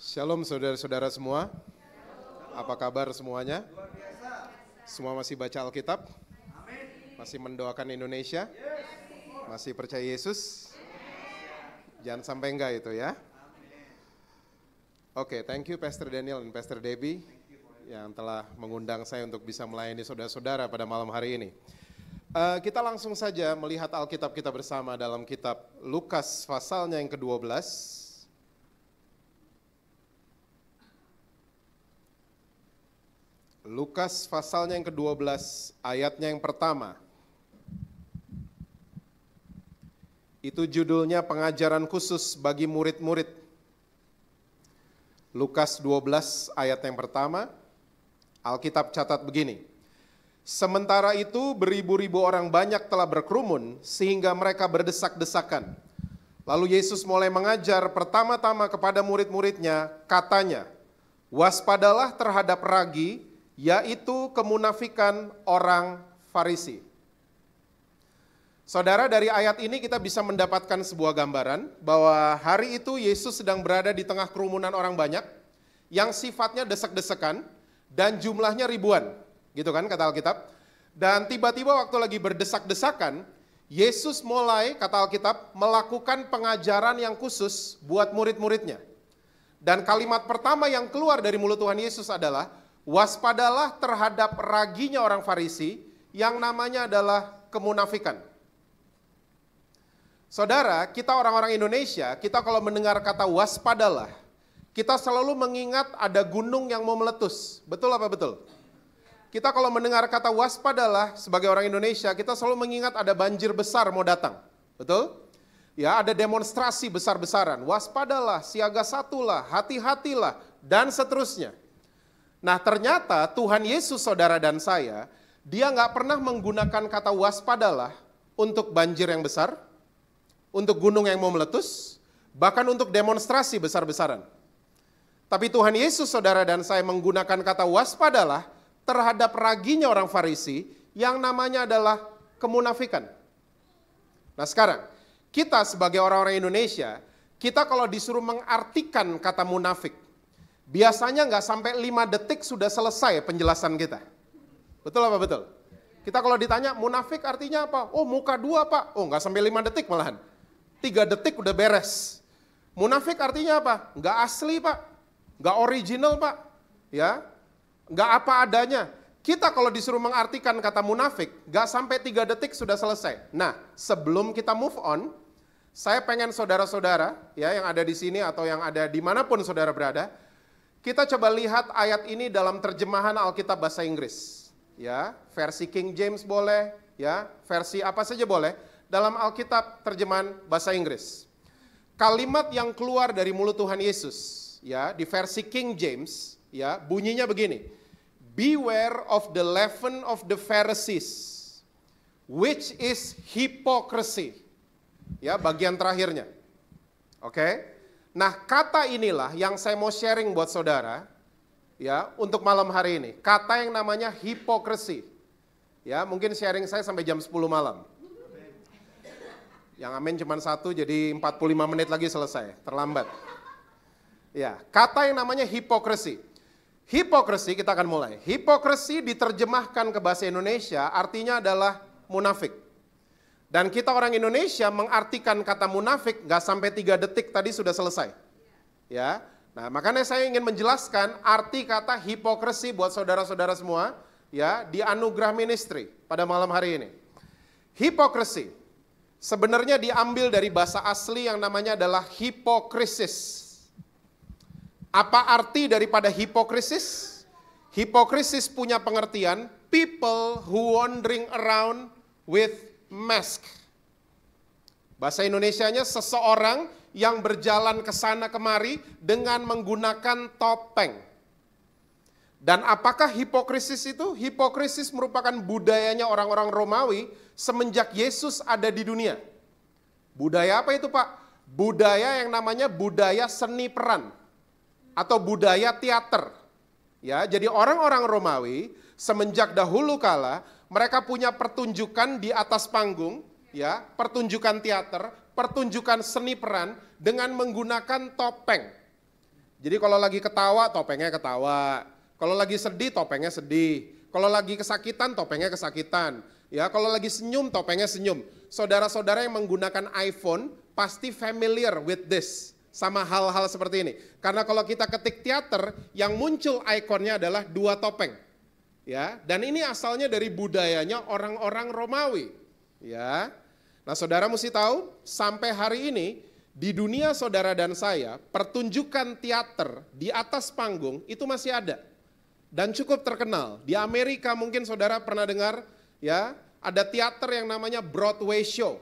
Shalom saudara-saudara semua. Apa kabar semuanya? Semua masih baca Alkitab? Masih mendoakan Indonesia? Masih percaya Yesus? Jangan sampai enggak itu ya. Oke, thank you Pastor Daniel dan Pastor Debbie yang telah mengundang saya untuk bisa melayani saudara-saudara pada malam hari ini. Kita langsung saja melihat Alkitab kita bersama dalam kitab Lukas pasalnya yang ke-12. Lukas pasalnya yang ke-12, ayatnya yang pertama. Itu judulnya pengajaran khusus bagi murid-murid. Lukas 12 ayat yang pertama, Alkitab catat begini. Sementara itu beribu-ribu orang banyak telah berkerumun sehingga mereka berdesak-desakan. Lalu Yesus mulai mengajar pertama-tama kepada murid-muridnya, katanya, waspadalah terhadap ragi, yaitu kemunafikan orang Farisi. Saudara, dari ayat ini kita bisa mendapatkan sebuah gambaran bahwa hari itu Yesus sedang berada di tengah kerumunan orang banyak yang sifatnya desak-desakan dan jumlahnya ribuan, gitu kan kata Alkitab. Dan tiba-tiba waktu lagi berdesak-desakan, Yesus mulai, kata Alkitab, melakukan pengajaran yang khusus buat murid-muridnya. Dan kalimat pertama yang keluar dari mulut Tuhan Yesus adalah, waspadalah terhadap raginya orang Farisi yang namanya adalah kemunafikan. Saudara, kita orang-orang Indonesia, kita kalau mendengar kata waspadalah, kita selalu mengingat ada gunung yang mau meletus. Betul apa betul? Kita kalau mendengar kata waspadalah sebagai orang Indonesia, kita selalu mengingat ada banjir besar mau datang. Betul? Ya, ada demonstrasi besar-besaran. Waspadalah, siaga satulah, hati-hatilah, dan seterusnya. Nah ternyata Tuhan Yesus saudara dan saya, dia nggak pernah menggunakan kata waspadalah untuk banjir yang besar, untuk gunung yang mau meletus, bahkan untuk demonstrasi besar-besaran. Tapi Tuhan Yesus saudara dan saya menggunakan kata waspadalah terhadap raginya orang Farisi yang namanya adalah kemunafikan. Nah sekarang, kita sebagai orang-orang Indonesia, kita kalau disuruh mengartikan kata munafik, biasanya nggak sampai 5 detik sudah selesai penjelasan kita. Betul apa betul? Kita kalau ditanya munafik artinya apa? Oh muka dua pak. Oh nggak sampai 5 detik malahan. 3 detik udah beres. Munafik artinya apa? Nggak asli pak. Nggak original pak. Ya, nggak apa adanya. Kita kalau disuruh mengartikan kata munafik, nggak sampai 3 detik sudah selesai. Nah sebelum kita move on, saya pengen saudara-saudara ya yang ada di sini atau yang ada dimanapun saudara berada, kita coba lihat ayat ini dalam terjemahan Alkitab bahasa Inggris. Ya, versi King James boleh, ya, versi apa saja boleh dalam Alkitab terjemahan bahasa Inggris. Kalimat yang keluar dari mulut Tuhan Yesus, ya, di versi King James, ya, bunyinya begini. Beware of the leaven of the Pharisees, which is hypocrisy. Ya, bagian terakhirnya. Oke. Nah, kata inilah yang saya mau sharing buat saudara, ya, untuk malam hari ini. Kata yang namanya hipokrisi. Ya, mungkin sharing saya sampai jam 10 malam. Yang amin cuma 1, jadi 45 menit lagi selesai, terlambat. Ya, kata yang namanya hipokrisi. Hipokrisi kita akan mulai. Hipokrisi diterjemahkan ke bahasa Indonesia artinya adalah munafik. Dan kita orang Indonesia mengartikan kata munafik nggak sampai 3 detik tadi sudah selesai. Ya, nah makanya saya ingin menjelaskan arti kata hipokrisi buat saudara-saudara semua ya di Anugerah Ministry pada malam hari ini. Hipokrisi sebenarnya diambil dari bahasa asli yang namanya adalah hipokrisis. Apa arti daripada hipokrisis? Hipokrisis punya pengertian people who wandering around with mask. Bahasa Indonesianya seseorang yang berjalan ke sana kemari dengan menggunakan topeng. Dan apakah hipokrisis itu? Hipokrisis merupakan budayanya orang-orang Romawi semenjak Yesus ada di dunia. Budaya apa itu Pak? Budaya yang namanya budaya seni peran atau budaya teater. Ya, jadi orang-orang Romawi semenjak dahulu kala mereka punya pertunjukan di atas panggung, ya, pertunjukan teater, pertunjukan seni peran dengan menggunakan topeng. Jadi kalau lagi ketawa, topengnya ketawa. Kalau lagi sedih, topengnya sedih. Kalau lagi kesakitan, topengnya kesakitan. Ya, kalau lagi senyum, topengnya senyum. Saudara-saudara yang menggunakan iPhone pasti familiar with this, sama hal-hal seperti ini. Karena kalau kita ketik teater, yang muncul ikonnya adalah dua topeng. Ya, dan ini asalnya dari budayanya orang-orang Romawi. Ya. Nah, saudara mesti tahu, sampai hari ini di dunia saudara dan saya, pertunjukan teater di atas panggung itu masih ada. Dan cukup terkenal. Di Amerika mungkin saudara pernah dengar, ya, ada teater yang namanya Broadway Show.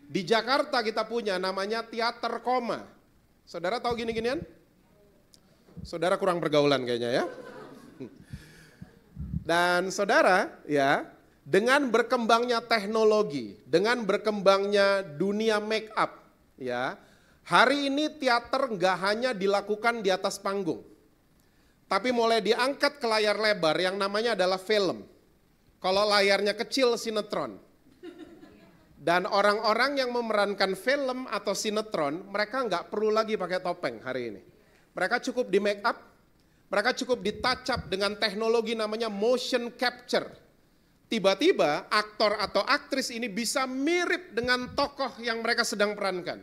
Di Jakarta kita punya namanya teater koma. Saudara tahu gini-ginian? Saudara kurang pergaulan kayaknya ya. Dan saudara, ya, dengan berkembangnya teknologi, dengan berkembangnya dunia make up, ya, hari ini teater nggak hanya dilakukan di atas panggung, tapi mulai diangkat ke layar lebar yang namanya adalah film. Kalau layarnya kecil, sinetron. Dan orang-orang yang memerankan film atau sinetron, mereka nggak perlu lagi pakai topeng hari ini. Mereka cukup di make up, mereka cukup di touch up dengan teknologi namanya motion capture. Tiba-tiba aktor atau aktris ini bisa mirip dengan tokoh yang mereka sedang perankan.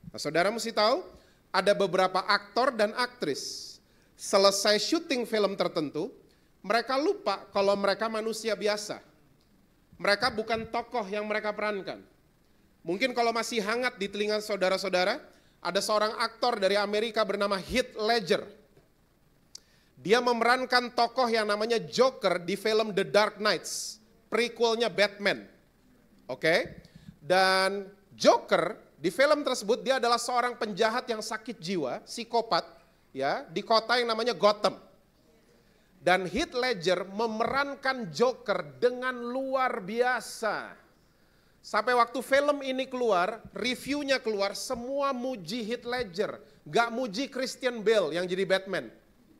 Nah, saudara mesti tahu, ada beberapa aktor dan aktris selesai syuting film tertentu, mereka lupa kalau mereka manusia biasa. Mereka bukan tokoh yang mereka perankan. Mungkin kalau masih hangat di telinga saudara-saudara, ada seorang aktor dari Amerika bernama Heath Ledger. Dia memerankan tokoh yang namanya Joker di film The Dark Knights, prequelnya Batman. Oke? Dan Joker di film tersebut dia adalah seorang penjahat yang sakit jiwa, psikopat, ya, di kota yang namanya Gotham. Dan Heath Ledger memerankan Joker dengan luar biasa. Sampai waktu film ini keluar, reviewnya keluar, semua muji Heath Ledger, gak muji Christian Bale yang jadi Batman.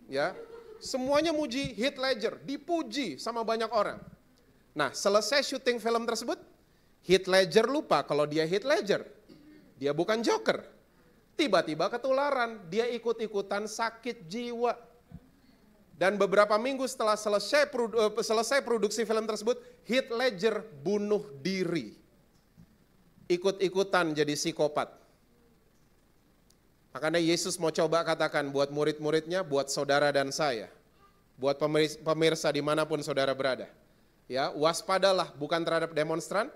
Ya, semuanya muji Heath Ledger, dipuji sama banyak orang. Nah, selesai syuting film tersebut, Heath Ledger lupa kalau dia Heath Ledger. Dia bukan Joker. Tiba-tiba ketularan, dia ikut-ikutan sakit jiwa. Dan beberapa minggu setelah selesai produksi film tersebut, Heath Ledger bunuh diri. Ikut-ikutan jadi psikopat. Makanya Yesus mau coba katakan buat murid-muridnya, buat saudara dan saya. Buat pemirsa dimanapun saudara berada. Ya, waspadalah bukan terhadap demonstran,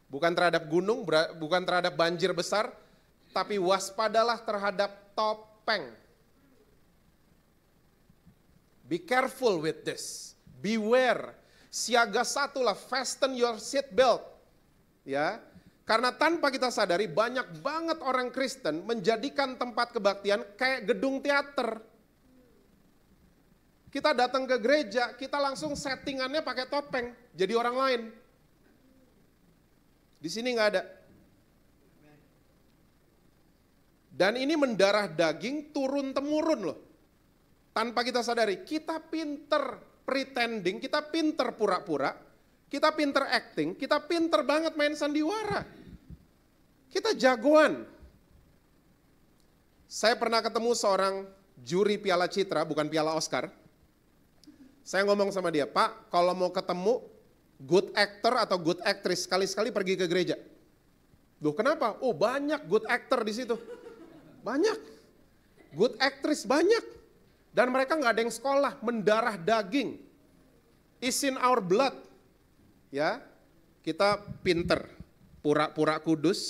bukan terhadap gunung, bukan terhadap banjir besar, tapi waspadalah terhadap topeng. Be careful with this. Beware. Siaga satulah, fasten your seat belt. Ya. Karena tanpa kita sadari banyak banget orang Kristen menjadikan tempat kebaktian kayak gedung teater. Kita datang ke gereja, kita langsung settingannya pakai topeng, jadi orang lain. Di sini nggak ada. Dan ini mendarah daging turun-temurun loh. Tanpa kita sadari, kita pinter pretending, kita pinter pura-pura, kita pinter acting, kita pinter banget main sandiwara. Kita jagoan. Saya pernah ketemu seorang juri Piala Citra, bukan Piala Oscar. Saya ngomong sama dia, Pak, kalau mau ketemu good actor atau good actress, sekali-sekali pergi ke gereja. Loh kenapa? Oh banyak good actor di situ. Banyak. Good actress banyak. Dan mereka nggak ada yang sekolah, mendarah daging. It's in our blood. Ya, kita pinter, pura-pura kudus,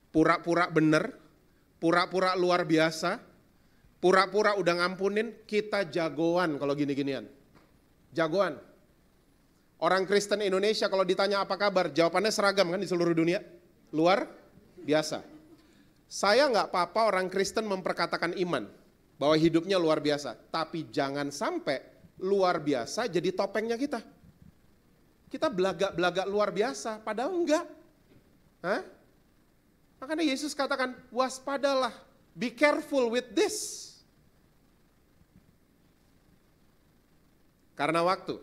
pura-pura bener, pura-pura luar biasa, pura-pura udah ngampunin, kita jagoan kalau gini-ginian. Jagoan. Orang Kristen Indonesia kalau ditanya apa kabar, jawabannya seragam kan di seluruh dunia. Luar biasa. Saya nggak apa-apa orang Kristen memperkatakan iman, bahwa hidupnya luar biasa. Tapi jangan sampai luar biasa jadi topengnya kita. Kita belagak-belagak luar biasa, padahal enggak. Hah? Makanya Yesus katakan, waspadalah, be careful with this. Karena waktu,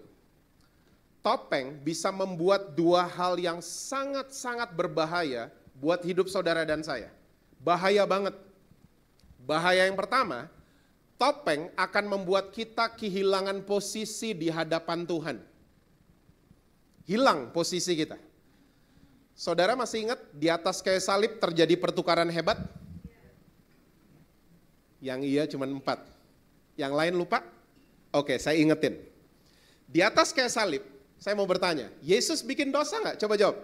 topeng bisa membuat dua hal yang sangat-sangat berbahaya buat hidup saudara dan saya. Bahaya banget. Bahaya yang pertama, topeng akan membuat kita kehilangan posisi di hadapan Tuhan. Hilang posisi kita. Saudara masih ingat di atas kayu salib terjadi pertukaran hebat? Yang iya cuma 4. Yang lain lupa? Oke, saya ingetin. Di atas kayu salib, saya mau bertanya, Yesus bikin dosa nggak? Coba jawab.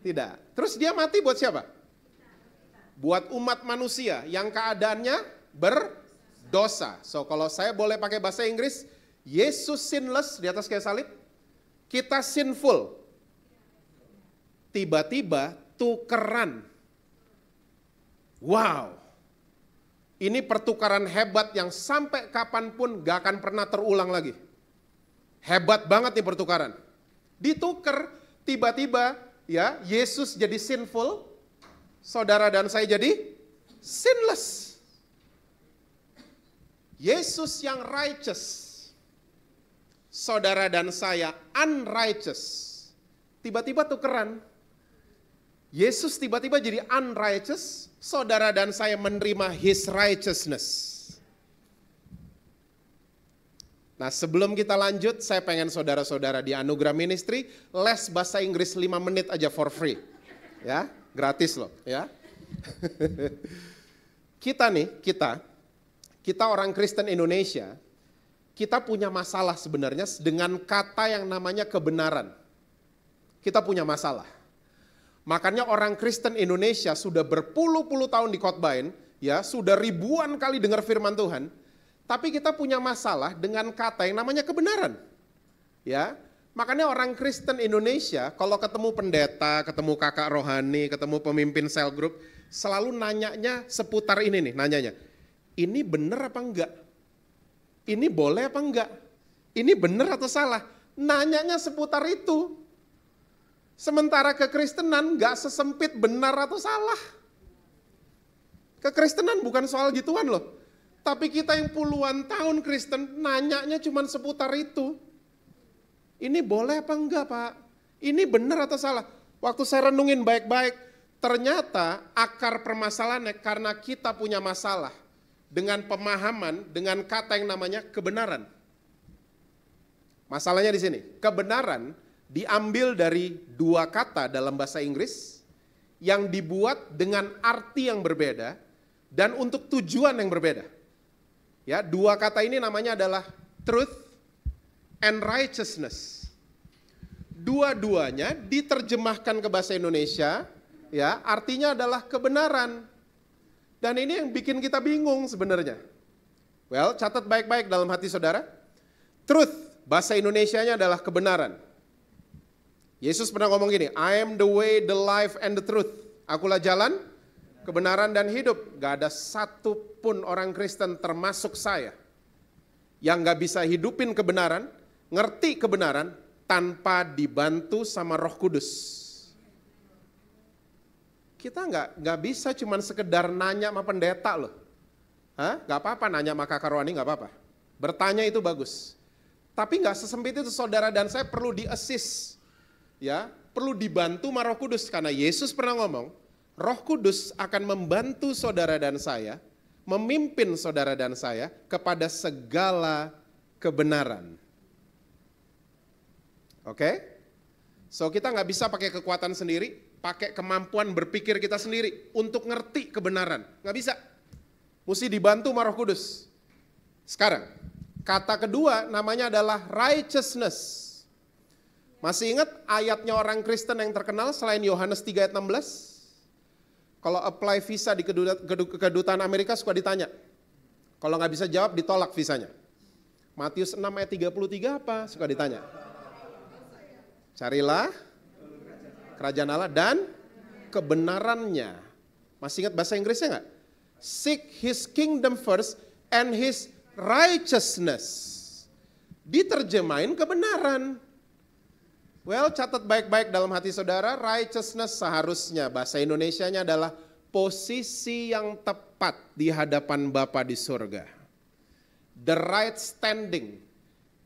Tidak. Terus dia mati buat siapa? Buat umat manusia yang keadaannya berdosa. So kalau saya boleh pakai bahasa Inggris, Yesus sinless di atas kayu salib, kita sinful. Tiba-tiba tukeran. Wow. Ini pertukaran hebat yang sampai kapanpun gak akan pernah terulang lagi. Hebat banget nih pertukaran. Ditukar, tiba-tiba ya Yesus jadi sinful, saudara dan saya jadi sinless. Yesus yang righteous, saudara dan saya unrighteous. Tiba-tiba tukeran. Yesus tiba-tiba jadi unrighteous, saudara dan saya menerima His righteousness. Nah sebelum kita lanjut, saya pengen saudara-saudara di Anugerah Ministry les bahasa Inggris 5 menit aja for free. Ya, gratis loh ya. Kita orang Kristen Indonesia, kita punya masalah sebenarnya dengan kata yang namanya kebenaran. Kita punya masalah. Makanya orang Kristen Indonesia sudah berpuluh-puluh tahun dikhotbahin, ya, sudah ribuan kali dengar firman Tuhan, tapi kita punya masalah dengan kata yang namanya kebenaran. Ya, makanya orang Kristen Indonesia kalau ketemu pendeta, ketemu kakak rohani, ketemu pemimpin sel group, selalu nanyanya seputar ini nih, nanyanya. Ini benar apa enggak? Ini boleh apa enggak? Ini benar atau salah? Nanyanya seputar itu. Sementara kekristenan gak sesempit benar atau salah. Kekristenan bukan soal gituan loh. Tapi kita yang puluhan tahun Kristen nanyanya cuma seputar itu. Ini boleh apa enggak Pak? Ini benar atau salah? Waktu saya renungin baik-baik, ternyata akar permasalahannya karena kita punya masalah dengan pemahaman, dengan kata yang namanya kebenaran. Masalahnya di sini, kebenaran diambil dari 2 kata dalam bahasa Inggris yang dibuat dengan arti yang berbeda dan untuk tujuan yang berbeda. Ya, 2 kata ini namanya adalah truth and righteousness. Dua-duanya diterjemahkan ke bahasa Indonesia, ya, artinya adalah kebenaran. Dan ini yang bikin kita bingung sebenarnya. Well, catat baik-baik dalam hati saudara. Truth, bahasa Indonesianya adalah kebenaran. Yesus pernah ngomong gini, I am the way, the life, and the truth. Akulah jalan, kebenaran, dan hidup. Gak ada satupun orang Kristen termasuk saya yang gak bisa hidupin kebenaran, ngerti kebenaran, tanpa dibantu sama Roh Kudus. Kita gak bisa cuman sekedar nanya sama pendeta loh. Gak apa-apa nanya sama kakak rohani, gak apa-apa. Bertanya itu bagus. Tapi gak sesempit itu saudara dan saya perlu di-assist. Ya, perlu dibantu sama Roh Kudus karena Yesus pernah ngomong, Roh Kudus akan membantu saudara dan saya, memimpin saudara dan saya kepada segala kebenaran. Oke? So kita nggak bisa pakai kekuatan sendiri, pakai kemampuan berpikir kita sendiri untuk ngerti kebenaran, nggak bisa. Mesti dibantu sama Roh Kudus. Sekarang, kata kedua namanya adalah righteousness. Masih ingat ayatnya orang Kristen yang terkenal selain Yohanes 3 ayat 16? Kalau apply visa di kedutaan Amerika suka ditanya. Kalau nggak bisa jawab ditolak visanya. Matius 6 ayat 33 apa? Suka ditanya. Carilah kerajaan Allah dan kebenarannya. Masih ingat bahasa Inggrisnya nggak? Seek His kingdom first and His righteousness. Diterjemahin kebenaran. Well, catat baik-baik dalam hati saudara, righteousness seharusnya bahasa Indonesianya adalah posisi yang tepat di hadapan Bapa di surga. The right standing.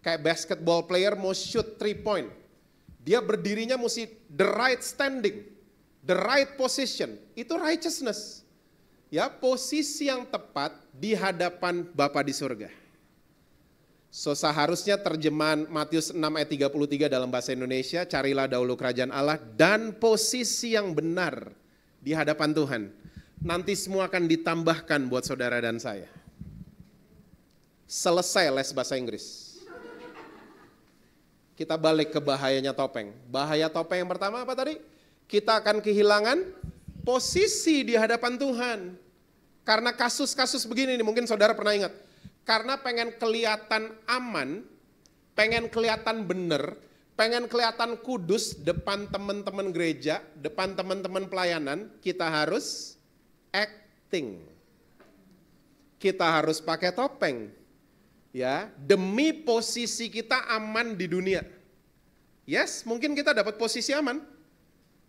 Kayak basketball player mau shoot 3 point. Dia berdirinya mesti the right standing. The right position. Itu righteousness. Ya, posisi yang tepat di hadapan Bapa di surga. So seharusnya terjemahan Matius 6 ayat 33 dalam bahasa Indonesia, carilah dahulu kerajaan Allah dan posisi yang benar di hadapan Tuhan. Nanti semua akan ditambahkan buat saudara dan saya. Selesai les bahasa Inggris. Kita balik ke bahayanya topeng. Bahaya topeng yang pertama apa tadi? Kita akan kehilangan posisi di hadapan Tuhan. Karena kasus-kasus begini nih, mungkin saudara pernah ingat. Karena pengen kelihatan aman, pengen kelihatan benar, pengen kelihatan kudus depan teman-teman gereja, depan teman-teman pelayanan, kita harus acting. Kita harus pakai topeng. Ya, demi posisi kita aman di dunia. Yes, mungkin kita dapat posisi aman.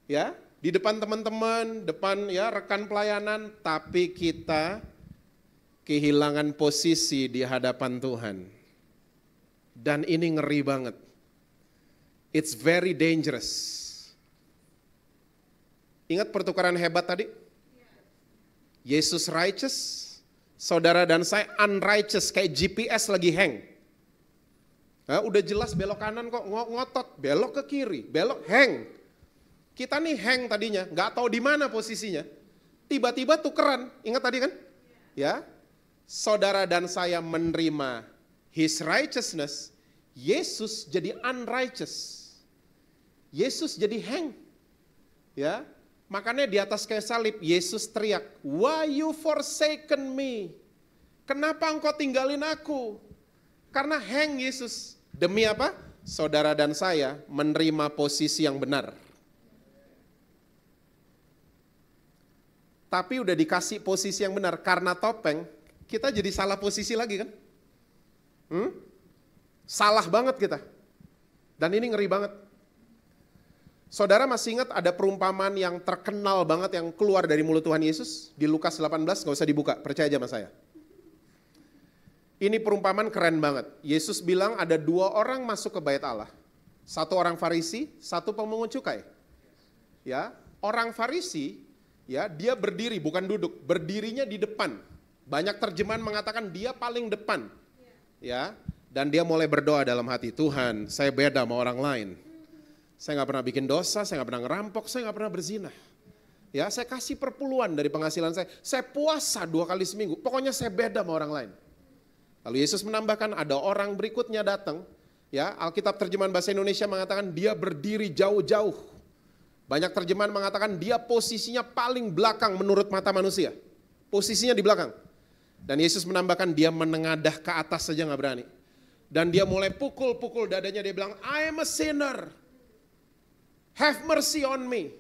Ya, di depan teman-teman, depan ya rekan pelayanan, tapi kita kehilangan posisi di hadapan Tuhan. Dan ini ngeri banget. It's very dangerous. Ingat pertukaran hebat tadi? Yesus righteous, saudara dan saya unrighteous, kayak GPS lagi hang. Nah, udah jelas belok kanan kok, ngotot, belok ke kiri, belok hang. Kita nih hang tadinya, nggak tahu di mana posisinya. Tiba-tiba tukeran, ingat tadi kan? Ya, saudara dan saya menerima His righteousness, Yesus jadi unrighteous. Yesus jadi hang. Ya, makanya di atas kayu salib Yesus teriak, "Why you forsaken me?" Kenapa engkau tinggalin aku? Karena hang Yesus. Demi apa? Saudara dan saya menerima posisi yang benar. Tapi udah dikasih posisi yang benar karena topeng, kita jadi salah posisi lagi kan? Salah banget kita. Dan ini ngeri banget. Saudara masih ingat ada perumpamaan yang terkenal banget yang keluar dari mulut Tuhan Yesus? Di Lukas 18, gak usah dibuka, percaya aja sama saya. Ini perumpamaan keren banget. Yesus bilang ada 2 orang masuk ke bait Allah. 1 orang Farisi, 1 pemungut cukai. Ya, orang Farisi, ya dia berdiri bukan duduk, berdirinya di depan. Banyak terjemahan mengatakan dia paling depan. Ya, dan dia mulai berdoa dalam hati, Tuhan, saya beda sama orang lain. Saya gak pernah bikin dosa, saya gak pernah ngerampok, saya gak pernah berzina. Ya, saya kasih perpuluhan dari penghasilan saya puasa 2 kali seminggu, pokoknya saya beda sama orang lain. Lalu Yesus menambahkan ada orang berikutnya datang, ya Alkitab terjemahan bahasa Indonesia mengatakan dia berdiri jauh-jauh. Banyak terjemahan mengatakan dia posisinya paling belakang menurut mata manusia. Posisinya di belakang. Dan Yesus menambahkan dia menengadah ke atas saja gak berani. Dan dia mulai pukul-pukul dadanya, dia bilang, I am a sinner. Have mercy on me.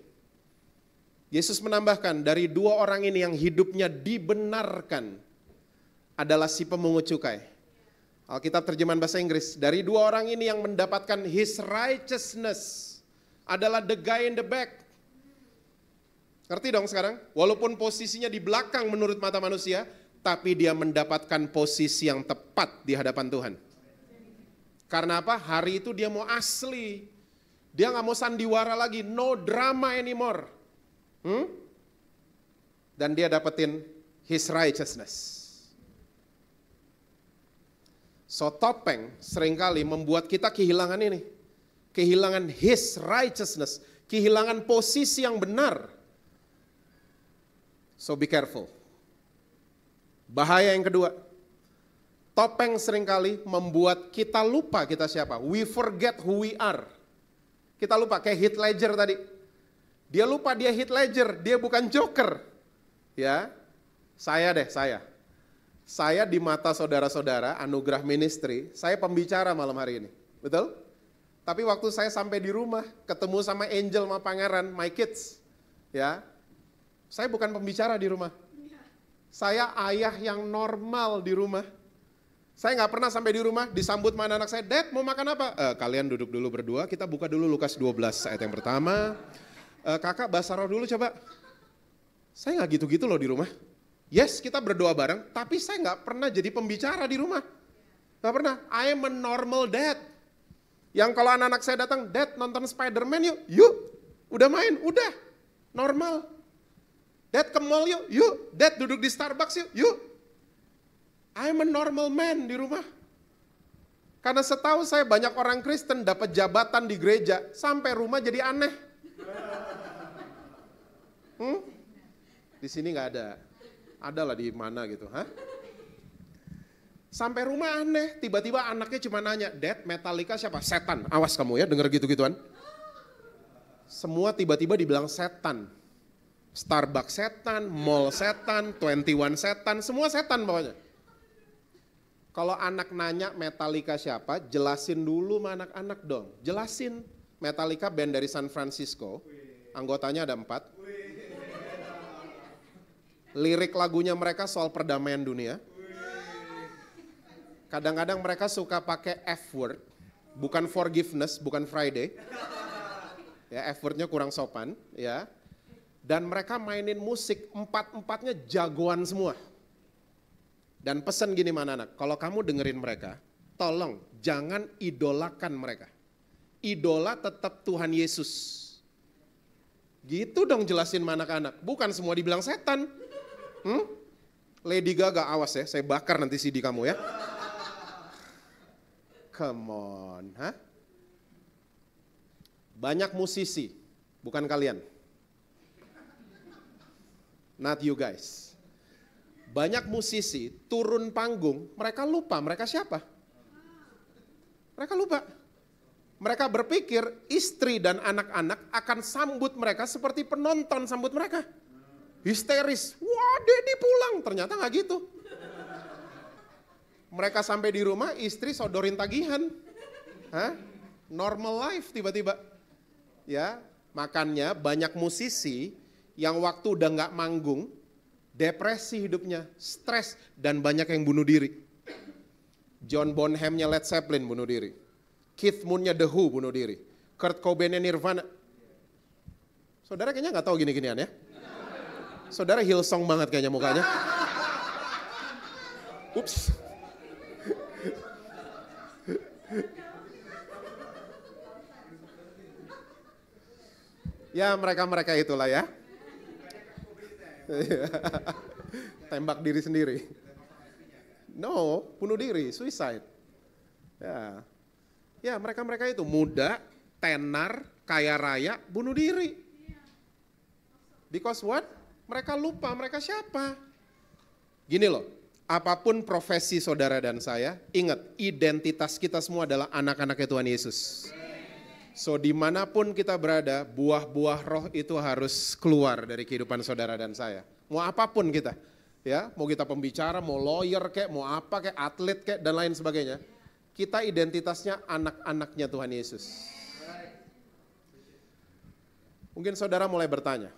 Yesus menambahkan dari 2 orang ini yang hidupnya dibenarkan adalah si pemungut cukai. Alkitab terjemahan bahasa Inggris, dari 2 orang ini yang mendapatkan his righteousness adalah the guy in the back. Ngerti dong sekarang? Walaupun posisinya di belakang menurut mata manusia, tapi dia mendapatkan posisi yang tepat di hadapan Tuhan. Karena apa? Hari itu dia mau asli. Dia gak mau sandiwara lagi, no drama anymore. Dan dia dapetin his righteousness. So topeng seringkali membuat kita kehilangan ini. Kehilangan his righteousness. Kehilangan posisi yang benar. So be careful. Bahaya yang kedua. Topeng seringkali membuat kita lupa kita siapa. We forget who we are. Kita lupa kayak Heath Ledger tadi. Dia lupa dia Heath Ledger, dia bukan Joker. Ya, saya. Saya di mata saudara-saudara, Anugerah Ministry, saya pembicara malam hari ini. Betul? Tapi waktu saya sampai di rumah, ketemu sama Angel sama Pangeran, my kids. Ya, saya bukan pembicara di rumah. Saya ayah yang normal di rumah. Saya nggak pernah sampai di rumah disambut sama anak saya, Dad mau makan apa? Kalian duduk dulu berdua, kita buka dulu Lukas 12 ayat yang pertama. Kakak bahasa roh dulu coba. Saya nggak gitu-gitu loh di rumah. Yes, kita berdoa bareng, tapi saya nggak pernah jadi pembicara di rumah. Nggak pernah. I am a normal dad. Yang kalau anak-anak saya datang, Dad nonton Spider-Man yuk. Yuk, udah main, udah. Normal. Dad ke mall yuk, yuk. Dad duduk di Starbucks yuk, yuk. I'm a normal man di rumah. Karena setahu saya banyak orang Kristen dapat jabatan di gereja, sampai rumah jadi aneh. Di sini nggak ada. Ada lah di mana gitu, hah? Sampai rumah aneh, tiba-tiba anaknya cuma nanya, Dad, Metallica siapa? Setan, awas kamu ya denger gitu-gituan. Semua tiba-tiba dibilang setan. Starbucks setan, mall setan, 21 setan, semua setan pokoknya. Kalau anak nanya Metallica siapa, jelasin dulu sama anak-anak dong. Jelasin, Metallica band dari San Francisco, anggotanya ada 4. Lirik lagunya mereka soal perdamaian dunia. Kadang-kadang mereka suka pakai F-word, bukan forgiveness, bukan Friday. Ya, F-wordnya kurang sopan, ya. Dan mereka mainin musik, 4-4-nya jagoan semua. Dan pesan gini mana anak, kalau kamu dengerin mereka, tolong jangan idolakan mereka. Idola tetap Tuhan Yesus. Gitu dong jelasin sama anak-anak, bukan semua dibilang setan. Lady Gaga, awas ya, saya bakar nanti CD kamu ya. Come on, huh? Banyak musisi, bukan kalian. Not you guys. Banyak musisi turun panggung, mereka lupa mereka siapa. Mereka lupa. Mereka berpikir istri dan anak-anak akan sambut mereka seperti penonton sambut mereka. Histeris, wah Dedi pulang, ternyata gak gitu. Mereka sampai di rumah, istri sodorin tagihan. Hah? Normal life tiba-tiba. Ya, makanya banyak musisi yang waktu udah gak manggung, depresi hidupnya, stres, dan banyak yang bunuh diri. John Bonham-nya Led Zeppelin bunuh diri. Keith Moon-nya The Who bunuh diri. Kurt Cobain-nya Nirvana. Saudara kayaknya gak tahu gini-ginian ya. Saudara Hillsong banget kayaknya mukanya. Ups. Ya mereka-mereka itulah ya. Tembak diri sendiri. No, bunuh diri, suicide. Ya mereka-mereka itu muda, tenar, kaya raya, bunuh diri. Because what? Mereka lupa mereka siapa. Gini loh, apapun profesi saudara dan saya, ingat identitas kita semua adalah anak-anaknya Tuhan Yesus. So dimanapun kita berada, buah-buah roh itu harus keluar dari kehidupan saudara dan saya. Mau apapun kita, ya, mau kita pembicara, mau lawyer kek, mau apa kek, atlet kek, dan lain sebagainya. Kita identitasnya anak-anaknya Tuhan Yesus. Mungkin saudara mulai bertanya,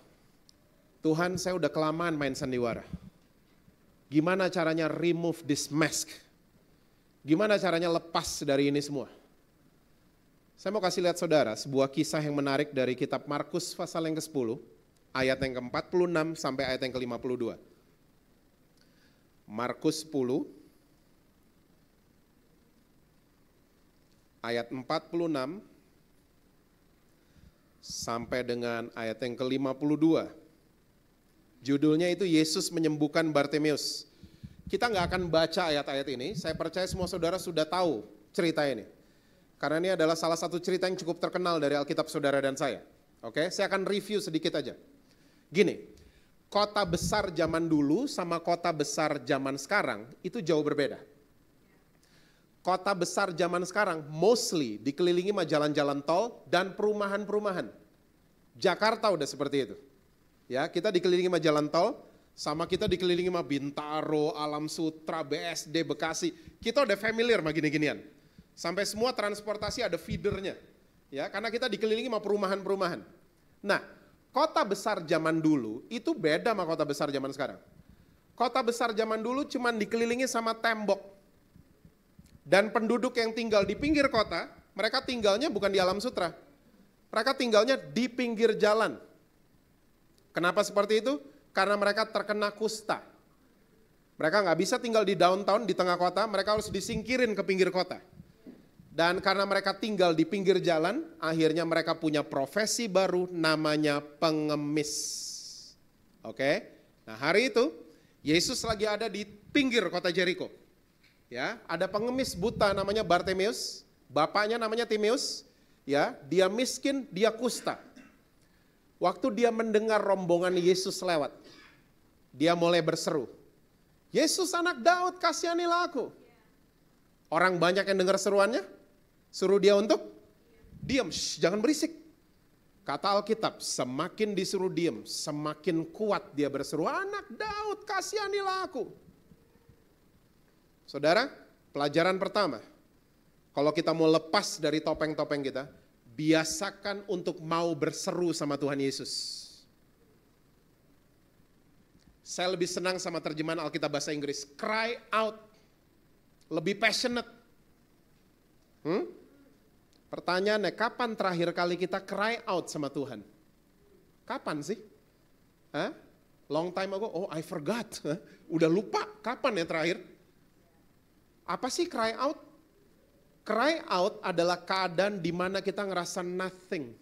Tuhan saya udah kelamaan main sandiwara. Gimana caranya remove this mask? Gimana caranya lepas dari ini semua? Saya mau kasih lihat saudara sebuah kisah yang menarik dari kitab Markus pasal yang ke-10, ayat yang ke-46 sampai ayat yang ke-52. Markus 10, ayat 46 sampai dengan ayat yang ke-52. Judulnya itu Yesus menyembuhkan Bartimeus. Kita nggak akan baca ayat-ayat ini, saya percaya semua saudara sudah tahu cerita ini. Karena ini adalah salah satu cerita yang cukup terkenal dari Alkitab saudara dan saya. Oke, saya akan review sedikit aja. Gini, kota besar zaman dulu sama kota besar zaman sekarang itu jauh berbeda. Kota besar zaman sekarang mostly dikelilingi sama jalan-jalan tol dan perumahan-perumahan. Jakarta udah seperti itu. Ya, kita dikelilingi sama jalan tol, sama kita dikelilingi sama Bintaro, Alam Sutra, BSD, Bekasi. Kita udah familiar sama gini-ginian. Sampai semua transportasi ada feedernya. Ya, karena kita dikelilingi sama perumahan-perumahan. Nah, kota besar zaman dulu itu beda sama kota besar zaman sekarang. Kota besar zaman dulu cuma dikelilingi sama tembok. Dan penduduk yang tinggal di pinggir kota, mereka tinggalnya bukan di Alam Sutra. Mereka tinggalnya di pinggir jalan. Kenapa seperti itu? Karena mereka terkena kusta. Mereka nggak bisa tinggal di downtown, di tengah kota, mereka harus disingkirin ke pinggir kota. Dan karena mereka tinggal di pinggir jalan, akhirnya mereka punya profesi baru namanya pengemis. Oke. Nah, hari itu Yesus lagi ada di pinggir kota Jericho. Ya, ada pengemis buta namanya Bartimeus, bapaknya namanya Timeus, ya, dia miskin, dia kusta. Waktu dia mendengar rombongan Yesus lewat, dia mulai berseru, "Yesus anak Daud, kasihanilah aku." Orang banyak yang dengar seruannya, suruh dia untuk diam, jangan berisik. Kata Alkitab, semakin disuruh diam, semakin kuat dia berseru, "Anak Daud, kasihanilah aku." Saudara, pelajaran pertama, kalau kita mau lepas dari topeng-topeng kita, biasakan untuk mau berseru sama Tuhan Yesus. Saya lebih senang sama terjemahan Alkitab bahasa Inggris, cry out, lebih passionate. Pertanyaannya, kapan terakhir kali kita cry out sama Tuhan? Kapan sih? Long time ago, oh I forgot. Udah lupa, kapan ya terakhir? Apa sih cry out? Cry out adalah keadaan di mana kita ngerasa nothing.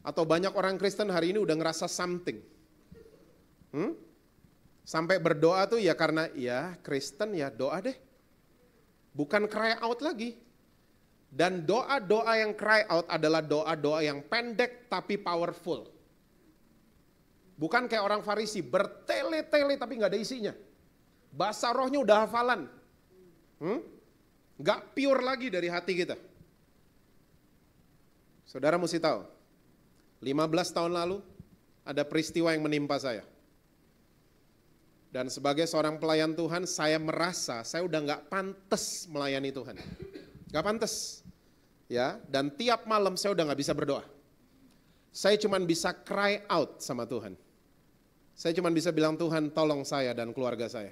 Atau banyak orang Kristen hari ini udah ngerasa something. Sampai berdoa tuh ya karena ya Kristen ya doa deh. Bukan cry out lagi. Dan doa-doa yang cry out adalah doa-doa yang pendek tapi powerful. Bukan kayak orang Farisi, bertele-tele tapi gak ada isinya. Bahasa rohnya udah hafalan. Gak pure lagi dari hati kita. Saudara mesti tahu, 15 tahun lalu ada peristiwa yang menimpa saya. Dan sebagai seorang pelayan Tuhan, saya merasa saya udah gak pantas melayani Tuhan. Gak pantas. Ya, dan tiap malam saya udah gak bisa berdoa. Saya cuma bisa cry out sama Tuhan. Saya cuma bisa bilang, Tuhan tolong saya dan keluarga saya.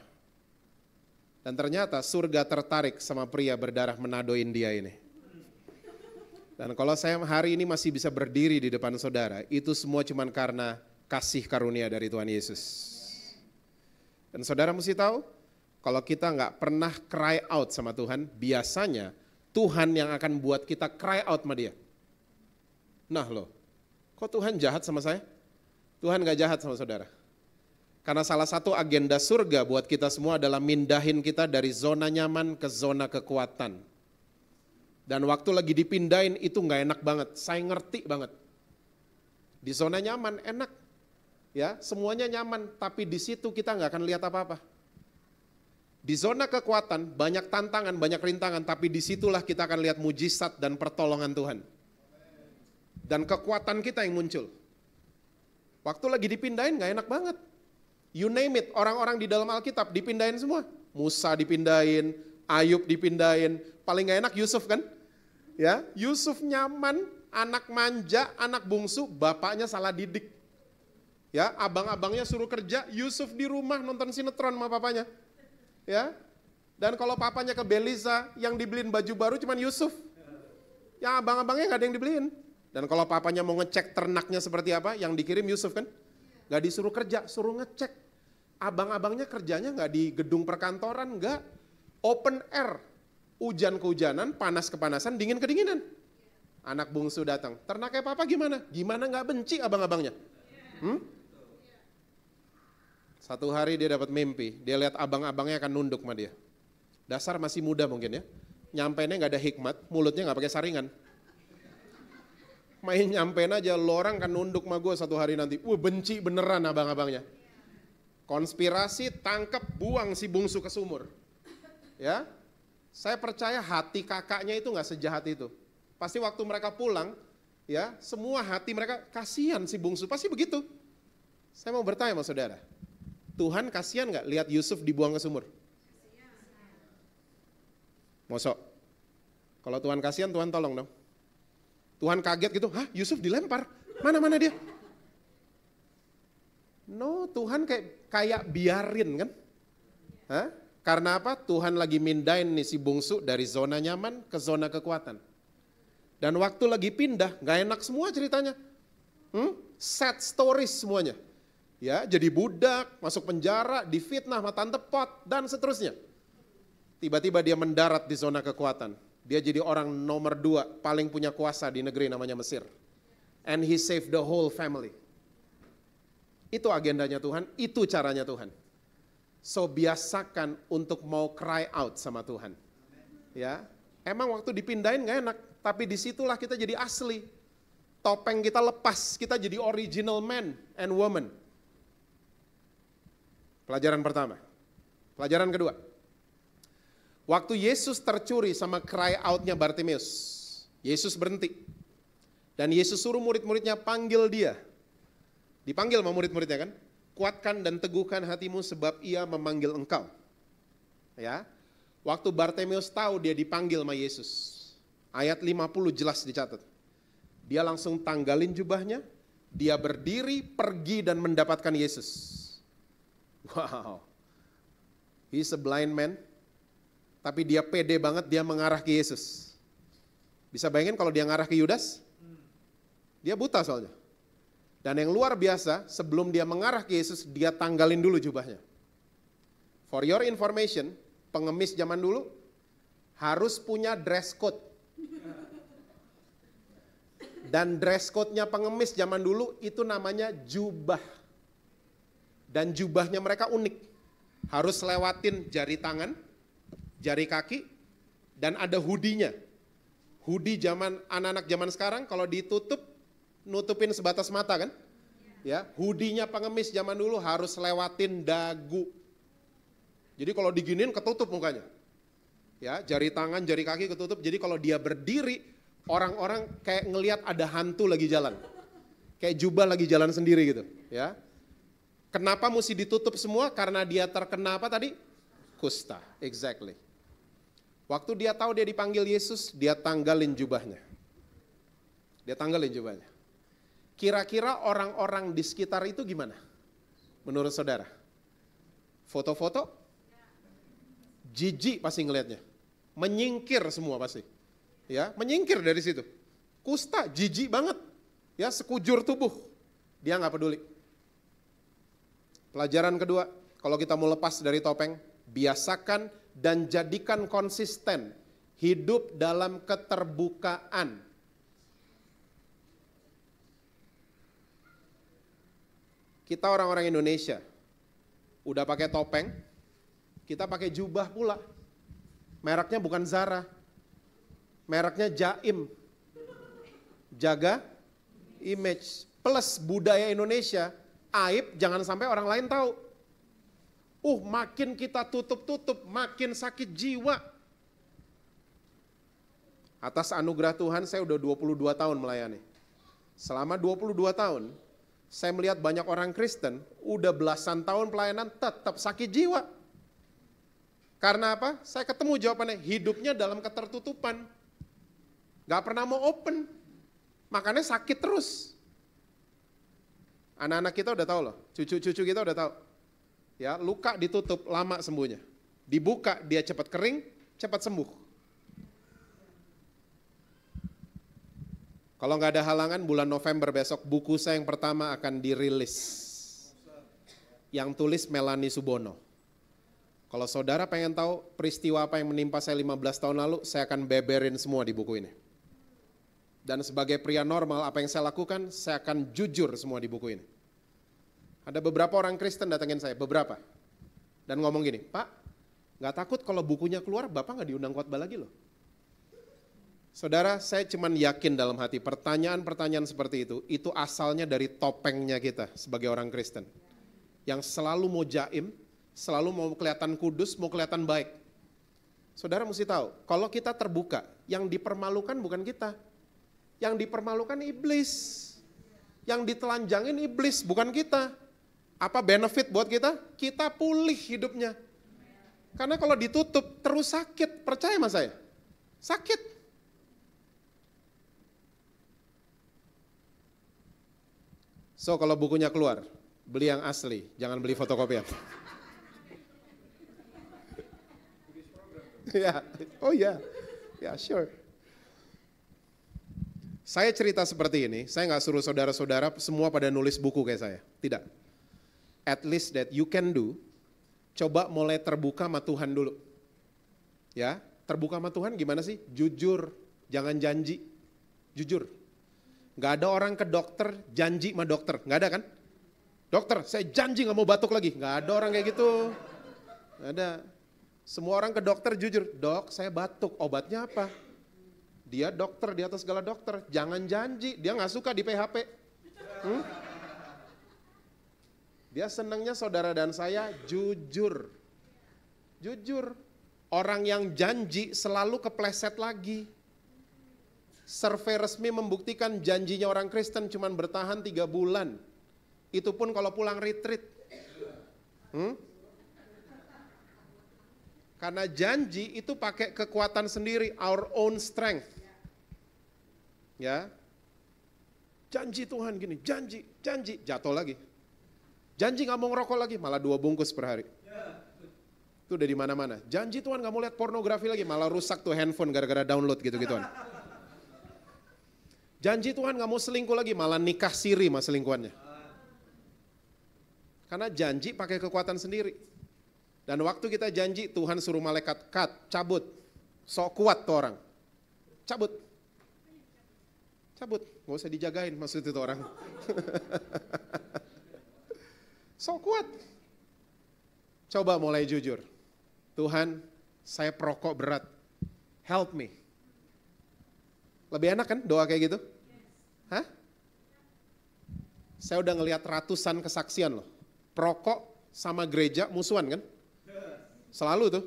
Dan ternyata surga tertarik sama pria berdarah Manado India ini. Dan kalau saya hari ini masih bisa berdiri di depan saudara, itu semua cuma karena kasih karunia dari Tuhan Yesus. Dan saudara mesti tahu, kalau kita gak pernah cry out sama Tuhan, biasanya Tuhan yang akan buat kita cry out sama dia. Nah loh, kok Tuhan jahat sama saya? Tuhan gak jahat sama saudara. Karena salah satu agenda surga buat kita semua adalah mindahin kita dari zona nyaman ke zona kekuatan. Dan waktu lagi dipindahin itu gak enak banget, saya ngerti banget. Di zona nyaman enak, ya semuanya nyaman, tapi di situ kita gak akan lihat apa-apa. Di zona kekuatan banyak tantangan, banyak rintangan, tapi disitulah kita akan lihat mujizat dan pertolongan Tuhan. Dan kekuatan kita yang muncul. Waktu lagi dipindahin gak enak banget. You name it, orang-orang di dalam Alkitab dipindahin semua. Musa dipindahin, Ayub dipindahin, paling gak enak Yusuf kan? Ya, Yusuf nyaman, anak manja, anak bungsu, bapaknya salah didik. Ya, abang-abangnya suruh kerja, Yusuf di rumah nonton sinetron sama papanya. Ya, dan kalau papanya ke Belisa, yang dibeliin baju baru cuman Yusuf. Ya abang-abangnya gak ada yang dibeliin. Dan kalau papanya mau ngecek ternaknya seperti apa, yang dikirim Yusuf kan? Gak disuruh kerja, suruh ngecek. Abang-abangnya kerjanya gak di gedung perkantoran, gak. Open air, hujan kehujanan, panas kepanasan, dingin kedinginan. Anak bungsu datang, ternaknya papa gimana? Gimana gak benci abang-abangnya? Satu hari dia dapat mimpi, dia lihat abang-abangnya akan nunduk sama dia. Dasar masih muda mungkin ya, nyampeinnya gak ada hikmat, mulutnya gak pakai saringan. Main nyampein aja, lo orang kan nunduk sama gue satu hari nanti. Benci beneran abang-abangnya. Konspirasi, tangkep, buang si bungsu ke sumur. Ya, saya percaya hati kakaknya itu gak sejahat itu. Pasti waktu mereka pulang, ya semua hati mereka, kasihan si bungsu, pasti begitu. Saya mau bertanya sama saudara, Tuhan kasihan gak lihat Yusuf dibuang ke sumur? Mosok. Kalau Tuhan kasihan, Tuhan tolong dong. Tuhan kaget gitu, hah Yusuf dilempar? Mana dia? No, Tuhan kayak biarin kan? Hah? Karena apa? Tuhan lagi mindahin nih si bungsu dari zona nyaman ke zona kekuatan. Dan waktu lagi pindah, gak enak semua ceritanya. Sad stories semuanya. Ya, jadi budak, masuk penjara, difitnah sama tante pot, dan seterusnya. Tiba-tiba dia mendarat di zona kekuatan. Dia jadi orang nomor 2 paling punya kuasa di negeri namanya Mesir. And he saved the whole family. Itu agendanya Tuhan, itu caranya Tuhan. So biasakan untuk mau cry out sama Tuhan. Ya, emang waktu dipindahin gak enak, tapi disitulah kita jadi asli. Topeng kita lepas, kita jadi original man and woman. Pelajaran pertama. Pelajaran kedua. Waktu Yesus tercuri sama cry out-nya Bartimeus, Yesus berhenti. Dan Yesus suruh murid-muridnya panggil dia. Dipanggil sama murid-muridnya kan? Kuatkan dan teguhkan hatimu sebab ia memanggil engkau. Ya. Waktu Bartimeus tahu dia dipanggil sama Yesus. Ayat 50 jelas dicatat. Dia langsung tanggalin jubahnya, dia berdiri, pergi dan mendapatkan Yesus. Wow. He's a blind man, tapi dia pede banget dia mengarah ke Yesus. Bisa bayangin kalau dia ngarah ke Yudas? Dia buta soalnya. Dan yang luar biasa, sebelum dia mengarah ke Yesus, dia tanggalin dulu jubahnya. For your information, pengemis zaman dulu harus punya dress code. Dan dress code-nya pengemis zaman dulu itu namanya jubah. Dan jubahnya mereka unik. Harus lewatin jari tangan, jari kaki, dan ada hoodie-nya. Hoodie zaman anak-anak zaman sekarang kalau ditutup, nutupin sebatas mata kan? Ya, hoodie-nya pengemis zaman dulu harus lewatin dagu. Jadi kalau diginiin ketutup mukanya. Ya, jari tangan, jari kaki ketutup. Jadi kalau dia berdiri, orang-orang kayak ngelihat ada hantu lagi jalan. Kayak jubah lagi jalan sendiri gitu, ya. Kenapa mesti ditutup semua? Karena dia terkena apa tadi? Kusta, exactly. Waktu dia tahu dia dipanggil Yesus, dia tanggalin jubahnya. Dia tanggalin jubahnya. Kira-kira orang-orang di sekitar itu gimana? Menurut saudara? Foto-foto? Jijik pasti ngelihatnya. Menyingkir semua pasti. Ya, menyingkir dari situ. Kusta, jijik banget. Ya, sekujur tubuh. Dia nggak peduli. Pelajaran kedua, kalau kita mau lepas dari topeng, biasakan dan jadikan konsisten hidup dalam keterbukaan. Kita orang-orang Indonesia udah pakai topeng, kita pakai jubah pula. Mereknya bukan Zara, mereknya Jaim. Jaga image plus budaya Indonesia, aib jangan sampai orang lain tahu. Makin kita tutup-tutup, makin sakit jiwa. Atas anugerah Tuhan saya udah 22 tahun melayani. Selama 22 tahun, saya melihat banyak orang Kristen, udah belasan tahun pelayanan tetap sakit jiwa. Karena apa? Saya ketemu jawabannya, hidupnya dalam ketertutupan. Gak pernah mau open, makanya sakit terus. Anak-anak kita udah tahu loh, cucu-cucu kita udah tahu. Ya, luka ditutup, lama sembuhnya. Dibuka, dia cepat kering, cepat sembuh. Kalau nggak ada halangan, bulan November besok buku saya yang pertama akan dirilis. Yang tulis Melanie Subono. Kalau saudara pengen tahu peristiwa apa yang menimpa saya 15 tahun lalu, saya akan beberin semua di buku ini. Dan sebagai pria normal, apa yang saya lakukan, saya akan jujur semua di buku ini. Ada beberapa orang Kristen datengin saya, beberapa. Dan ngomong gini, Pak, nggak takut kalau bukunya keluar, Bapak nggak diundang khotbah lagi loh. Saudara, saya cuman yakin dalam hati pertanyaan-pertanyaan seperti itu asalnya dari topengnya kita sebagai orang Kristen. Yang selalu mau jaim, selalu mau kelihatan kudus, mau kelihatan baik. Saudara mesti tahu, kalau kita terbuka, yang dipermalukan bukan kita. Yang dipermalukan iblis. Yang ditelanjangin iblis, bukan kita. Apa benefit buat kita? Kita pulih hidupnya. Karena kalau ditutup terus sakit, percaya sama saya. Sakit. So kalau bukunya keluar, beli yang asli, jangan beli fotokopian. Ya, oh ya, ya sure. Saya cerita seperti ini, saya nggak suruh saudara-saudara semua pada nulis buku kayak saya, tidak. At least that you can do, coba mulai terbuka sama Tuhan dulu. Ya, terbuka sama Tuhan gimana sih? Jujur, jangan janji, jujur. Gak ada orang ke dokter janji sama dokter, gak ada kan? Dokter, saya janji gak mau batuk lagi. Gak ada orang kayak gitu. Gak ada. Semua orang ke dokter jujur, dok saya batuk, obatnya apa? Dia dokter di atas segala dokter, jangan janji, dia gak suka di PHP. Dia senangnya saudara dan saya jujur. Jujur. Orang yang janji selalu kepleset lagi. Survei resmi membuktikan janjinya orang Kristen cuma bertahan 3 bulan. Itu pun kalau pulang retreat. Karena janji itu pakai kekuatan sendiri, our own strength. Ya. Janji Tuhan gini, janji, jatuh lagi. Janji gak mau ngerokok lagi, malah 2 bungkus per hari. Itu udah di mana-mana. Janji Tuhan gak mau lihat pornografi lagi, malah rusak tuh handphone gara-gara download gitu-gituan. Janji Tuhan gak mau selingkuh lagi, malah nikah siri sama selingkuhannya. Karena janji pakai kekuatan sendiri. Dan waktu kita janji, Tuhan suruh malaikat, cut, cabut. Sok kuat tuh orang. Cabut. Cabut, gak usah dijagain maksud itu orang. Sok kuat. Coba mulai jujur. Tuhan, saya perokok berat. Help me. Lebih enak kan doa kayak gitu? Hah? Saya udah ngelihat ratusan kesaksian loh. Perokok sama gereja musuhan kan? Selalu tuh.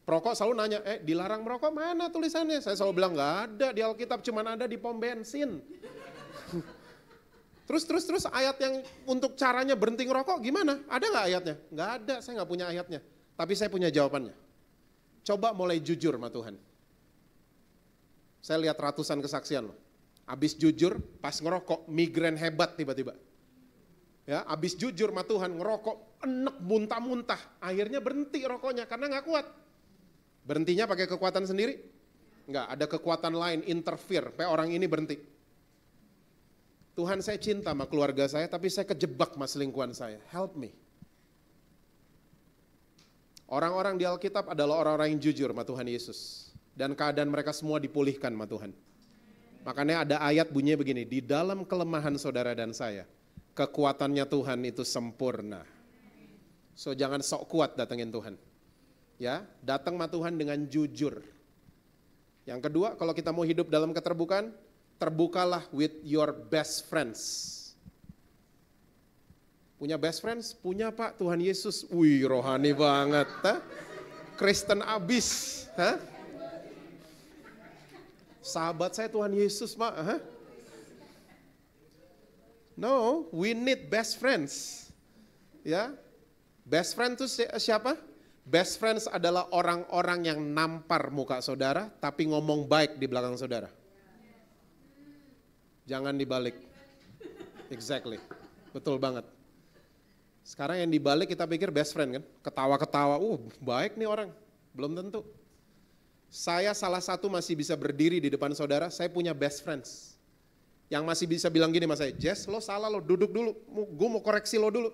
Perokok selalu nanya, dilarang merokok mana tulisannya? Saya selalu bilang, gak ada di Alkitab, cuman ada di pom bensin. Terus ayat yang untuk caranya berhenti ngerokok gimana? Ada gak ayatnya? Gak ada, saya gak punya ayatnya. Tapi saya punya jawabannya. Coba mulai jujur sama Tuhan. Saya lihat ratusan kesaksian loh. Abis jujur, pas ngerokok, migrain hebat tiba-tiba. Ya, abis jujur sama Tuhan, ngerokok, enek muntah-muntah. Akhirnya berhenti rokoknya karena gak kuat. Berhentinya pakai kekuatan sendiri? Enggak, ada kekuatan lain interfere, supaya orang ini berhenti. Tuhan, saya cinta sama keluarga saya, tapi saya kejebak sama selingkuhan saya. Help me. Orang-orang di Alkitab adalah orang-orang yang jujur sama Tuhan Yesus. Dan keadaan mereka semua dipulihkan sama Tuhan. Makanya ada ayat bunyinya begini, di dalam kelemahan saudara dan saya, kekuatannya Tuhan itu sempurna. So jangan sok kuat datengin Tuhan. Ya, datang sama Tuhan dengan jujur. Yang kedua, kalau kita mau hidup dalam keterbukaan, terbukalah with your best friends. Punya best friends? Punya Pak, Tuhan Yesus. Wih, rohani banget. Ha? Kristen abis. Ha? Sahabat saya Tuhan Yesus, Pak. Ha? No, we need best friends. Ya, best friend itu siapa? Best friends adalah orang-orang yang nampar muka saudara, tapi ngomong baik di belakang saudara. Jangan dibalik. Exactly, betul banget. Sekarang yang dibalik kita pikir best friend kan, ketawa-ketawa, baik nih orang, belum tentu. Saya salah satu masih bisa berdiri di depan saudara, saya punya best friends. Yang masih bisa bilang gini sama saya, Jess lo salah lo, duduk dulu, gue mau koreksi lo dulu.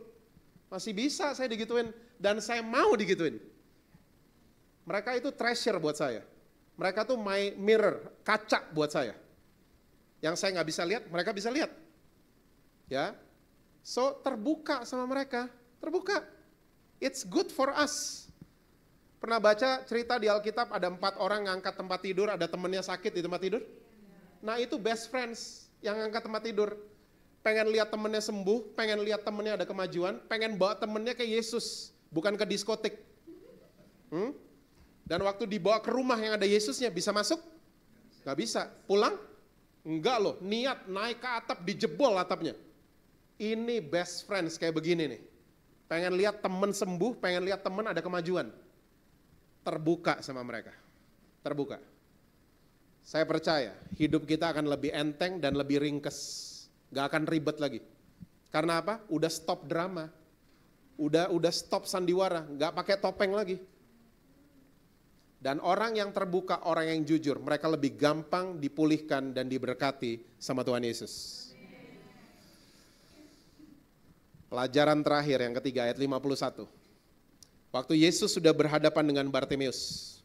Masih bisa saya digituin, dan saya mau digituin. Mereka itu treasure buat saya. Mereka tuh my mirror, kaca buat saya. Yang saya nggak bisa lihat, mereka bisa lihat. Ya, so terbuka sama mereka, terbuka. It's good for us. Pernah baca cerita di Alkitab ada 4 orang ngangkat tempat tidur, ada temennya sakit di tempat tidur. Nah itu best friends yang ngangkat tempat tidur. Pengen lihat temennya sembuh, pengen lihat temennya ada kemajuan, pengen bawa temennya ke Yesus, bukan ke diskotik. Dan waktu dibawa ke rumah yang ada Yesusnya, bisa masuk? Gak bisa. Pulang? Enggak loh, niat naik ke atap, dijebol atapnya. Ini best friends kayak begini nih. Pengen lihat temen sembuh, pengen lihat temen ada kemajuan. Terbuka sama mereka. Terbuka. Saya percaya hidup kita akan lebih enteng dan lebih ringkes. Gak akan ribet lagi. Karena apa? Udah stop drama. Udah stop sandiwara. Gak pakai topeng lagi. Dan orang yang terbuka, orang yang jujur, mereka lebih gampang dipulihkan dan diberkati sama Tuhan Yesus. Pelajaran terakhir yang ketiga ayat 51. Waktu Yesus sudah berhadapan dengan Bartimeus,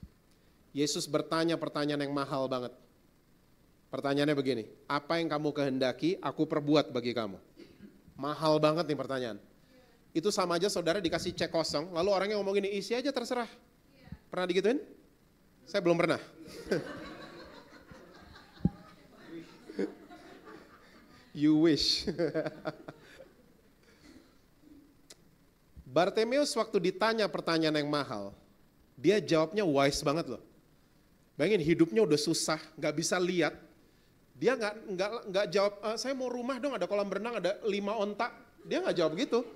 Yesus bertanya pertanyaan yang mahal banget. Pertanyaannya begini, apa yang kamu kehendaki aku perbuat bagi kamu? Mahal banget nih pertanyaan. Itu sama aja saudara dikasih cek kosong, lalu orangnya ngomong gini, isi aja terserah. Pernah digituin? Saya belum pernah. You wish. Bartimeus waktu ditanya pertanyaan yang mahal, dia jawabnya wise banget loh. Bayangin hidupnya udah susah, nggak bisa lihat. Dia nggak jawab, saya mau rumah dong, ada kolam renang, ada 5 onta. Dia nggak jawab gitu.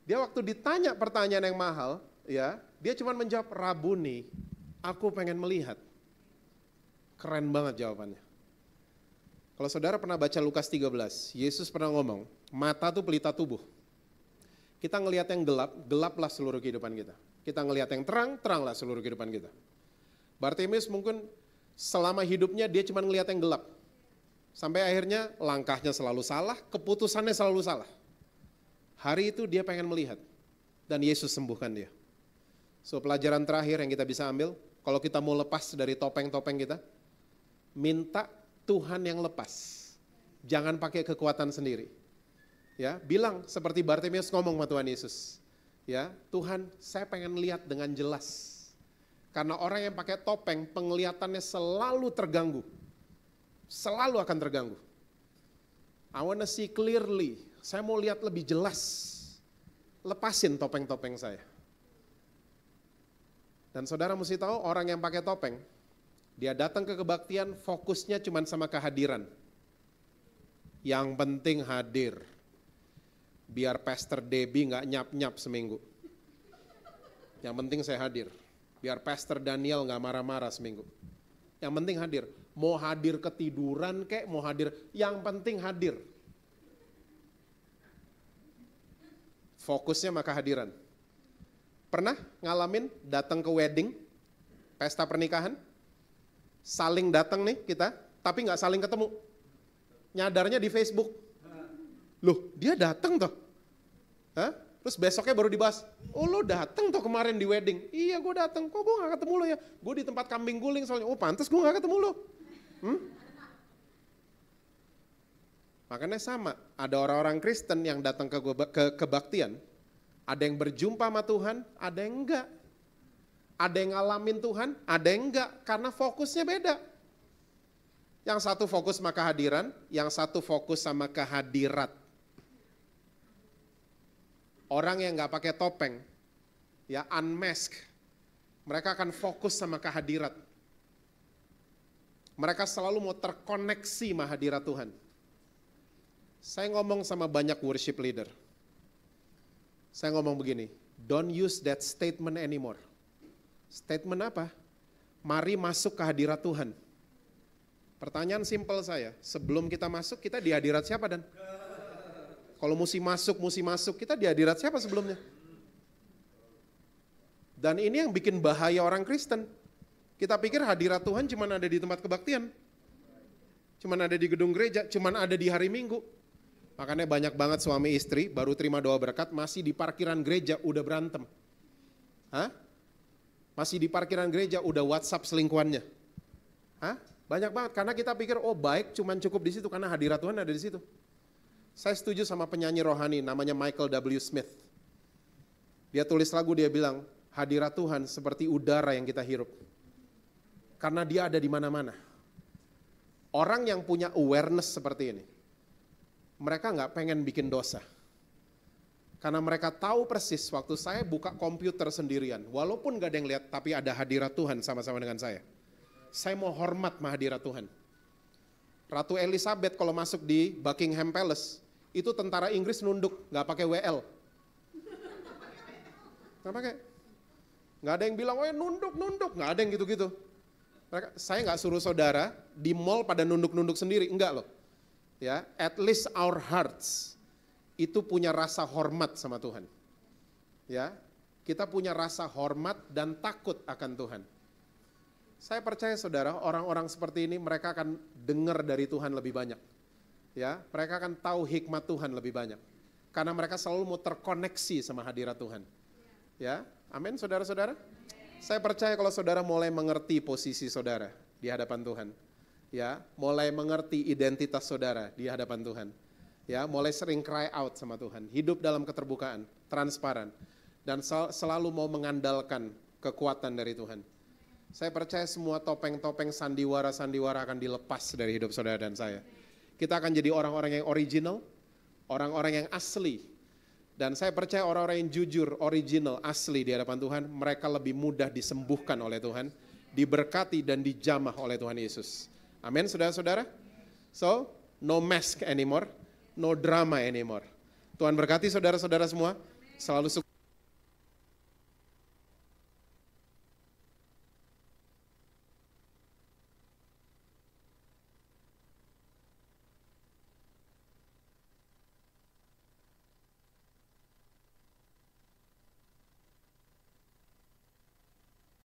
Dia waktu ditanya pertanyaan yang mahal, ya, dia cuma menjawab, Rabuni, aku pengen melihat. Keren banget jawabannya. Kalau saudara pernah baca Lukas 13, Yesus pernah ngomong, mata tuh pelita tubuh. Kita ngelihat yang gelap, gelaplah seluruh kehidupan kita. Kita ngelihat yang terang, teranglah seluruh kehidupan kita. Bartimeus mungkin selama hidupnya dia cuma ngelihat yang gelap. Sampai akhirnya langkahnya selalu salah, keputusannya selalu salah. Hari itu dia pengen melihat, dan Yesus sembuhkan dia. So pelajaran terakhir yang kita bisa ambil, kalau kita mau lepas dari topeng-topeng kita, minta Tuhan yang lepas. Jangan pakai kekuatan sendiri. Ya, bilang seperti Bartimeus ngomong sama Tuhan Yesus. Ya, Tuhan, saya pengen lihat dengan jelas. Karena orang yang pakai topeng, penglihatannya selalu terganggu. Selalu akan terganggu. I wanna see clearly. Saya mau lihat lebih jelas. Lepasin topeng-topeng saya. Dan saudara mesti tahu orang yang pakai topeng, dia datang ke kebaktian fokusnya cuma sama kehadiran. Yang penting hadir. Biar Pastor Debbie gak nyap-nyap seminggu. Yang penting saya hadir. Biar Pastor Daniel gak marah-marah seminggu. Yang penting hadir. Mau hadir ketiduran kek, mau hadir. Yang penting hadir. Fokusnya sama kehadiran. Pernah ngalamin datang ke wedding, pesta pernikahan, saling datang nih kita, tapi nggak saling ketemu. Nyadarnya di Facebook. Loh, dia datang toh? Hah? Terus besoknya baru dibahas, oh lo datang toh kemarin di wedding? Iya gue datang, kok gue nggak ketemu lo ya? Gue di tempat kambing guling soalnya, oh pantas gue nggak ketemu lo. Makanya sama, ada orang-orang Kristen yang datang ke kebaktian, ada yang berjumpa sama Tuhan, ada yang enggak. Ada yang ngalamin Tuhan, ada yang enggak, karena fokusnya beda. Yang satu fokus sama kehadiran, yang satu fokus sama kehadirat. Orang yang enggak pakai topeng, ya unmask, mereka akan fokus sama kehadirat. Mereka selalu mau terkoneksi sama hadirat Tuhan. Saya ngomong sama banyak worship leader. Saya ngomong begini, don't use that statement anymore. Statement apa? Mari masuk ke hadirat Tuhan. Pertanyaan simpel saya, sebelum kita masuk, kita di hadirat siapa Dan? Kalau mesti masuk, kita di hadirat siapa sebelumnya? Dan ini yang bikin bahaya orang Kristen. Kita pikir hadirat Tuhan cuma ada di tempat kebaktian. Cuma ada di gedung gereja, cuma ada di hari Minggu. Makanya banyak banget suami istri baru terima doa berkat masih di parkiran gereja udah berantem. Hah? Masih di parkiran gereja udah WhatsApp selingkuhannya. Hah? Banyak banget karena kita pikir oh baik cuman cukup di situ karena hadirat Tuhan ada di situ. Saya setuju sama penyanyi rohani namanya Michael W. Smith. Dia tulis lagu dia bilang hadirat Tuhan seperti udara yang kita hirup. Karena dia ada di mana-mana. Orang yang punya awareness seperti ini, mereka nggak pengen bikin dosa. Karena mereka tahu persis waktu saya buka komputer sendirian, walaupun nggak ada yang lihat, tapi ada hadirat Tuhan sama-sama dengan saya. Saya mau hormat sama hadirat Tuhan. Ratu Elizabeth kalau masuk di Buckingham Palace, itu tentara Inggris nunduk, nggak pakai WL. Nggak pakai. Nggak ada yang bilang, oh nunduk, nggak ada yang gitu-gitu. Saya nggak suruh saudara di mall pada nunduk-nunduk sendiri, enggak loh. Ya, at least our hearts itu punya rasa hormat sama Tuhan. Ya, kita punya rasa hormat dan takut akan Tuhan. Saya percaya saudara, orang-orang seperti ini mereka akan dengar dari Tuhan lebih banyak. Ya, mereka akan tahu hikmat Tuhan lebih banyak. Karena mereka selalu mau terkoneksi sama hadirat Tuhan. Ya, amin saudara-saudara. Saya percaya kalau saudara mulai mengerti posisi saudara di hadapan Tuhan. Ya, mulai mengerti identitas saudara di hadapan Tuhan. Ya, mulai sering cry out sama Tuhan, hidup dalam keterbukaan, transparan, dan selalu mau mengandalkan kekuatan dari Tuhan. Saya percaya semua topeng-topeng sandiwara-sandiwara akan dilepas dari hidup saudara dan saya. Kita akan jadi orang-orang yang original, orang-orang yang asli. Dan saya percaya orang-orang yang jujur, original, asli di hadapan Tuhan, mereka lebih mudah disembuhkan oleh Tuhan, diberkati dan dijamah oleh Tuhan Yesus. Amin, saudara-saudara. So, no mask anymore, no drama anymore. Tuhan berkati saudara-saudara semua, selalu sukses.